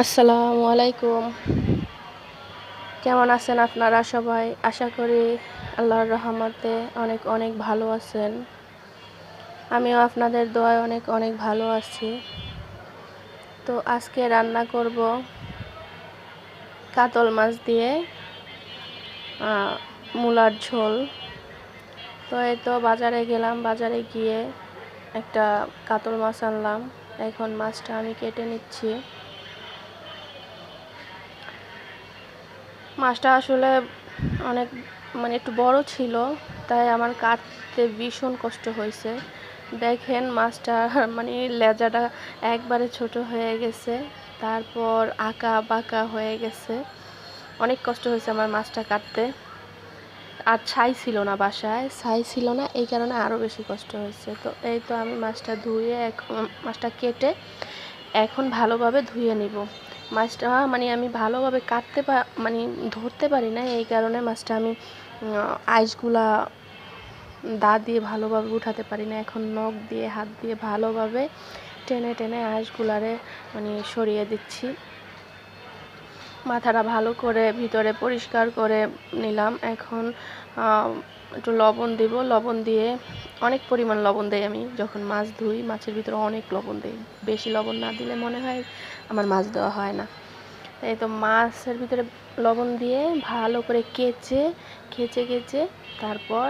আসসালামু আলাইকুম। কেমন আছেন আপনারা সবাই? আশা করি আল্লাহর রহমতে অনেক অনেক ভালো আছেন। আমিও আপনাদের দোয়ায় অনেক অনেক ভালো আছি। তো আজকে রান্না করব কাতল মাছ দিয়ে মূলার ঝোল। তো এই তো বাজারে গেলাম, বাজারে গিয়ে একটা কাতল মাছ আনলাম। এখন মাছটা আমি কেটে নিচ্ছি। মাছটা আসলে অনেক একটু বড় ছিল, তাই আমার কাটতে ভীষণ কষ্ট হয়েছে। দেখেন মাছটা লেজাটা একবারে ছোট হয়ে গেছে, তারপর আঁকা বাঁকা হয়ে গেছে। অনেক কষ্ট হয়েছে আমার মাছটা কাটতে। আর ছাই ছিল না, বাসায় ছাই ছিল না, এই কারণে আরও বেশি কষ্ট হয়েছে। তো এই তো আমি মাছটা ধুয়ে মাছটা কেটে এখন ভালোভাবে ধুয়ে নিব। মাছটা আমি ভালোভাবে ধরতে পারি না, এই কারণে মাছটা আমি আইসগুলা দা দিয়ে ভালোভাবে উঠাতে পারি না। এখন নখ দিয়ে হাত দিয়ে ভালোভাবে টেনে টেনে আইসগুলারে সরিয়ে দিচ্ছি। মাথাটা ভালো করে ভিতরে পরিষ্কার করে নিলাম। এখন একটু লবণ দিব। লবণ দিয়ে অনেক পরিমাণ লবণ দেই আমি যখন মাছ ধুই। মাছের ভিতরে অনেক লবণ দেই, বেশি লবণ না দিলে মনে হয় আমার মাছ দেওয়া হয় না। এই তো মাছের ভিতরে লবণ দিয়ে ভালো করে কেচে তারপর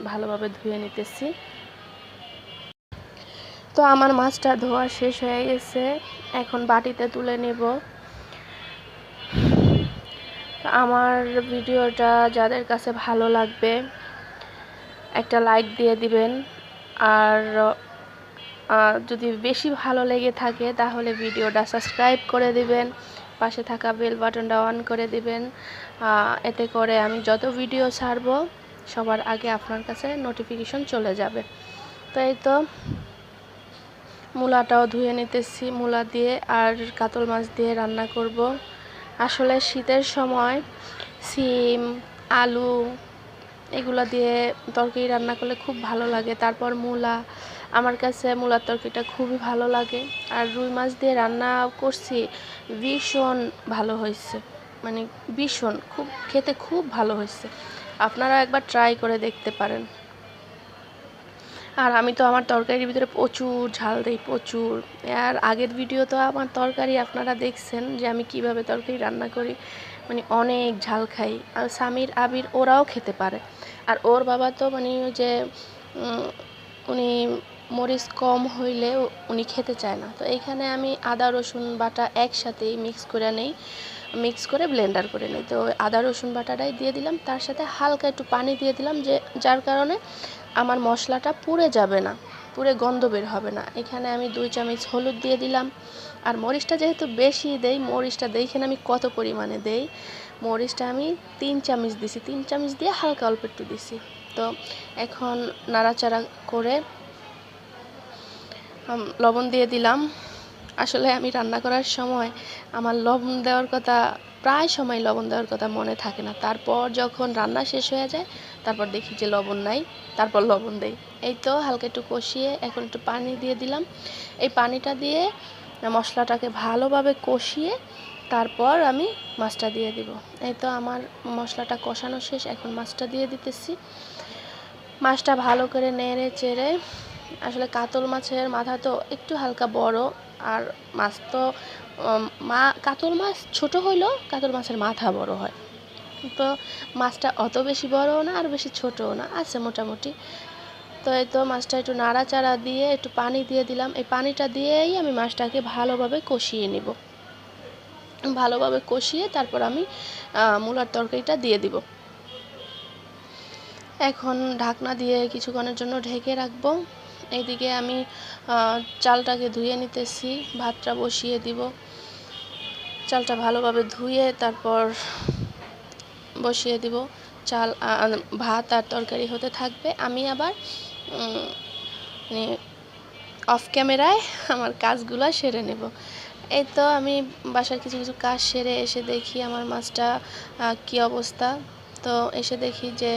ভালোভাবে ধুয়ে নিতেছি। তো আমার মাছটা ধোয়া শেষ হয়ে গেছে, এখন বাটিতে তুলে নেব। আমার ভিডিওটা যাদের কাছে ভালো লাগবে একটা লাইক দিয়ে দিবেন, আর যদি বেশি ভালো লেগে থাকে তাহলে ভিডিওটা সাবস্ক্রাইব করে দিবেন, পাশে থাকা বেল বাটনটা অন করে দিবেন। এতে করে আমি যত ভিডিও ছাড়ব সবার আগে আপনার কাছে নোটিফিকেশন চলে যাবে। তো এই তো মূলাটাও ধুয়ে নিতেছি। মূলা দিয়ে আর কাতল মাছ দিয়ে রান্না করব। আসলে শীতের সময় সিম, আলু এগুলো দিয়ে তরকারি রান্না করলে খুব ভালো লাগে। তারপর মূলা, আমার কাছে মূলার তরকারিটা খুবই ভালো লাগে। আর রুই মাছ দিয়ে রান্না করছি, ভীষণ ভালো হয়েছে, ভীষণ খেতে খুব ভালো হয়েছে। আপনারা একবার ট্রাই করে দেখতে পারেন। আর আমি তো আমার তরকারির ভিতরে প্রচুর ঝাল দিই, প্রচুর। আর আগের ভিডিও তো আমার তরকারি আপনারা দেখছেন যে আমি কিভাবে তরকারি রান্না করি, অনেক ঝাল খাই। আর সামির, আবির ওরাও খেতে পারে। আর ওর বাবা তো যে উনি মরিচ কম হইলে উনি খেতে চায় না। তো এইখানে আমি আদা রসুন বাটা একসাথেই মিক্স করে ব্লেন্ডার করে নিই। তো আদা রসুন বাটাটাই দিয়ে দিলাম, তার সাথে হালকা একটু পানি দিয়ে দিলাম, যার কারণে আমার মশলাটা পুড়ে যাবে না, পুড়ে গন্ধ বের হবে না। এখানে আমি 2 চামচ হলুদ দিয়ে দিলাম। আর মরিচটা যেহেতু বেশি দেই, মরিচটা দেখেন আমি কত পরিমাণে দেই। মরিচটা আমি 3 চামচ দিছি, 3 চামচ দিয়ে হালকা অল্প একটু দিছি। তো এখন নাড়াচাড়া করে লবণ দিয়ে দিলাম। আসলে আমি রান্না করার সময় আমার লবণ দেওয়ার কথা, প্রায় সময় লবণ দেওয়ার কথা মনে থাকে না। তারপর যখন রান্না শেষ হয়ে যায় তারপর দেখি যে লবণ নাই, তারপর লবণ দেই। এই তো হালকা একটু কষিয়ে এখন একটু পানি দিয়ে দিলাম। এই পানিটা দিয়ে মশলাটাকে ভালোভাবে কষিয়ে তারপর আমি মাছটা দিয়ে দিব। এই তো আমার মশলাটা কষানো শেষ, এখন মাছটা দিয়ে দিতেছি। মাছটা ভালো করে নেড়ে চেড়ে, আসলে কাতল মাছের মাথা তো একটু হালকা বড়, আর মাছ তো কাতল মাছ ছোট হইলেও কাতল মাছের মাথা বড় হয়। তো মাছটা অত বেশি বড়ও না আর বেশি ছোটও না, আছে মোটামুটি। তো এই তো মাছটা একটু নাড়াচাড়া দিয়ে একটু পানি দিয়ে দিলাম। এই পানিটা দিয়েই আমি মাছটাকে ভালোভাবে কষিয়ে নিব। ভালোভাবে কষিয়ে তারপর আমি মূলার তরকারিটা দিয়ে দিব। এখন ঢাকনা দিয়ে কিছুক্ষণের জন্য ঢেকে রাখবো। এইদিকে আমি চালটাকে ধুয়ে নিতেছি, ভাতটা বসিয়ে দিব। চালটা ভালোভাবে ধুয়ে তারপর বসিয়ে দিব। চাল, ভাত আর তরকারি হতে থাকবে। আমি আবার অফ ক্যামেরায় আমার কাজগুলো সেরে নেব। এই তো আমি বাসার কিছু কিছু কাজ সেরে এসে দেখি আমার মাছটা কী অবস্থা। তো এসে দেখি যে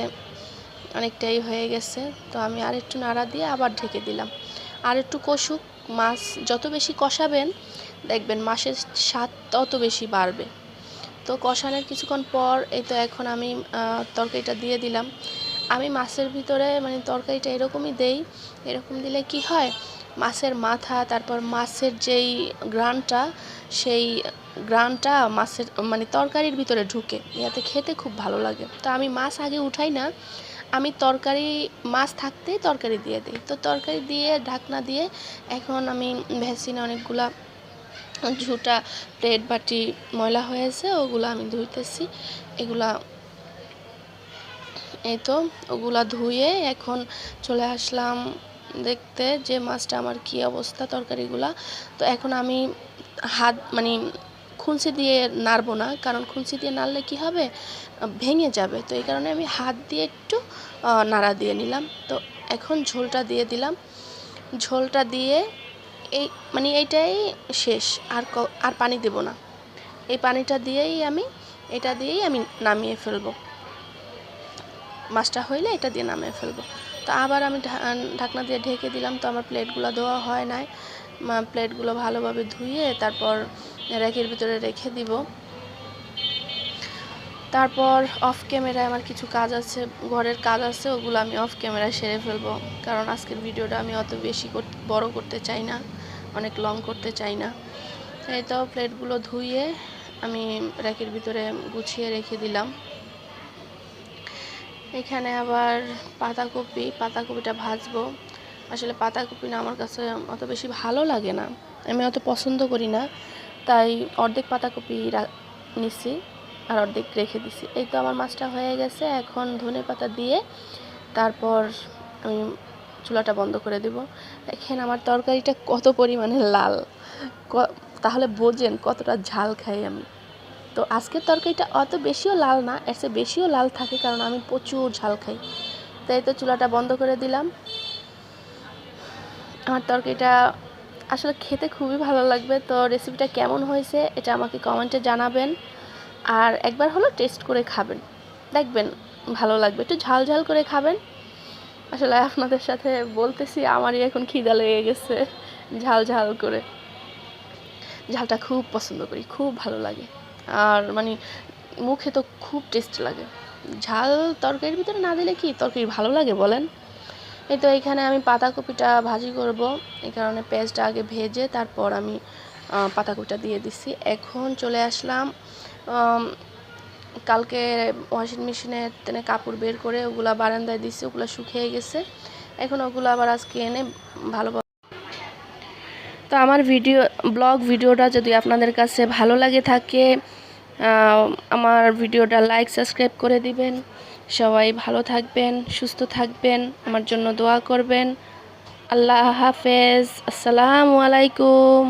অনেকটাই হয়ে গেছে। তো আমি আরেকটু নাড়া দিয়ে আবার ঢেকে দিলাম, আর একটু কষুক। মাছ যত বেশি কষাবেন দেখবেন মাছের স্বাদ তত বেশি বাড়বে। তো কষানোর কিছুক্ষণ পর এই তো এখন আমি তরকারিটা দিয়ে দিলাম। আমি মাছের ভিতরে মানে তরকারিটা এরকমই দেই, এরকম দিলে কি হয় মাছের মাথা তারপর মাছের যেই গ্রানটা সেই গ্রানটা মাছের মানে তরকারির ভিতরে ঢুকে, ইয়াতে খেতে খুব ভালো লাগে। তো আমি মাছ আগে উঠাই না, আমি তরকারি মাছ থাকতেই তরকারি দিয়ে দিই। তো তরকারি দিয়ে ঢাকনা দিয়ে এখন আমি ভ্যাসলিনে অনেকগুলা ঝুটা প্লেট বাটি ময়লা হয়েছে ওগুলো আমি ধুইতেছি। এগুলা এই তো ওগুলা ধুয়ে এখন চলে আসলাম দেখতে যে মাছটা আমার কি অবস্থা তরকারিগুলা। তো এখন আমি হাত মানে খুন্সি দিয়ে নাড়বো না, কারণ খুন্সি দিয়ে নাড়লে কি হবে ভেঙে যাবে। তো এই কারণে আমি হাত দিয়ে একটু নাড়া দিয়ে নিলাম। তো এখন ঝোলটা দিয়ে দিলাম। ঝোলটা দিয়ে এই মানে এইটাই শেষ, আর পানি দেব না। এই পানিটা দিয়েই এটা দিয়েই আমি নামিয়ে ফেলবো। মাছটা হইলে এটা দিয়ে নামিয়ে ফেলবো। তো আবার আমি ঢাকনা দিয়ে ঢেকে দিলাম। তো আমার প্লেটগুলো ধোয়া হয় নাই, প্লেটগুলো ভালোভাবে ধুয়ে তারপর র্যাকের ভিতরে রেখে দিব। তারপর অফ ক্যামেরায় আমার কিছু কাজ আছে, ঘরের কাজ আছে, ওগুলো আমি অফ ক্যামেরায় সেরে ফেলবো, কারণ আজকের ভিডিওটা আমি অত বেশি বড় করতে চাই না, অনেক লং করতে চাই না। এই তো প্লেটগুলো ধুয়ে আমি র্যাকের ভিতরে গুছিয়ে রেখে দিলাম। এখানে আবার পাতাকপিটা ভাজবো। আসলে পাতাকপি না আমার কাছে অত বেশি ভালো লাগে না, আমি অত পছন্দ করি না, তাই অর্ধেক পাতাকপি নিছি আর অর্ধেক রেখে দিছি। এই তো আমার মাছটা হয়ে গেছে। এখন ধনেপাতা দিয়ে তারপর আমি চুলাটা বন্ধ করে দেব। দেখেন আমার তরকারিটা কত পরিমাণে লাল, তাহলে বোঝেন কতটা ঝাল খাই আমি। তো আজকের তরকারিটা অত বেশিও লাল না, এর চেয়ে বেশিও লাল থাকে, কারণ আমি প্রচুর ঝাল খাই। তাই তো চুলাটা বন্ধ করে দিলাম। আমার তরকারিটা আসলে খেতে খুবই ভালো লাগবে। তো রেসিপিটা কেমন হয়েছে এটা আমাকে কমেন্টে জানাবেন, আর একবার হলো টেস্ট করে খাবেন, দেখবেন ভালো লাগবে। একটু ঝাল ঝাল করে খাবেন। আসলে আপনাদের সাথে বলতেছি আমারই এখন খিদা লেগে গেছে, ঝাল ঝাল করে। ঝালটা খুব পছন্দ করি, খুব ভালো লাগে, আর মানে মুখে তো খুব টেস্ট লাগে। ঝাল তরকারির ভিতরে না দিলে কি তরকারি ভালো লাগে বলেন? এই তো এখানে আমি পাতাকপিটা ভাজি করব, এই কারণে পেঁয়াজটা আগে ভেজে তারপর আমি পাতাকপিটা দিয়ে দিছি। এখন চলে আসলাম কালকে ওয়াশিং মেশিনে টেনে কাপড় বের করে ওগুলা বারান্দায় দিছি, ওগুলো শুকিয়ে গেছে। এখন ওগুলো আবার আজকে এনে ভালোভাবে। তো আমার ব্লগ ভিডিওটা যদি আপনাদের কাছে ভালো লাগে থাকে, আমার ভিডিওটা লাইক সাবস্ক্রাইব করে দিবেন। সবাই ভালো থাকবেন, সুস্থ থাকবেন, আমার জন্য দোয়া করবেন। আল্লাহ হাফেজ, আসসালামু আলাইকুম।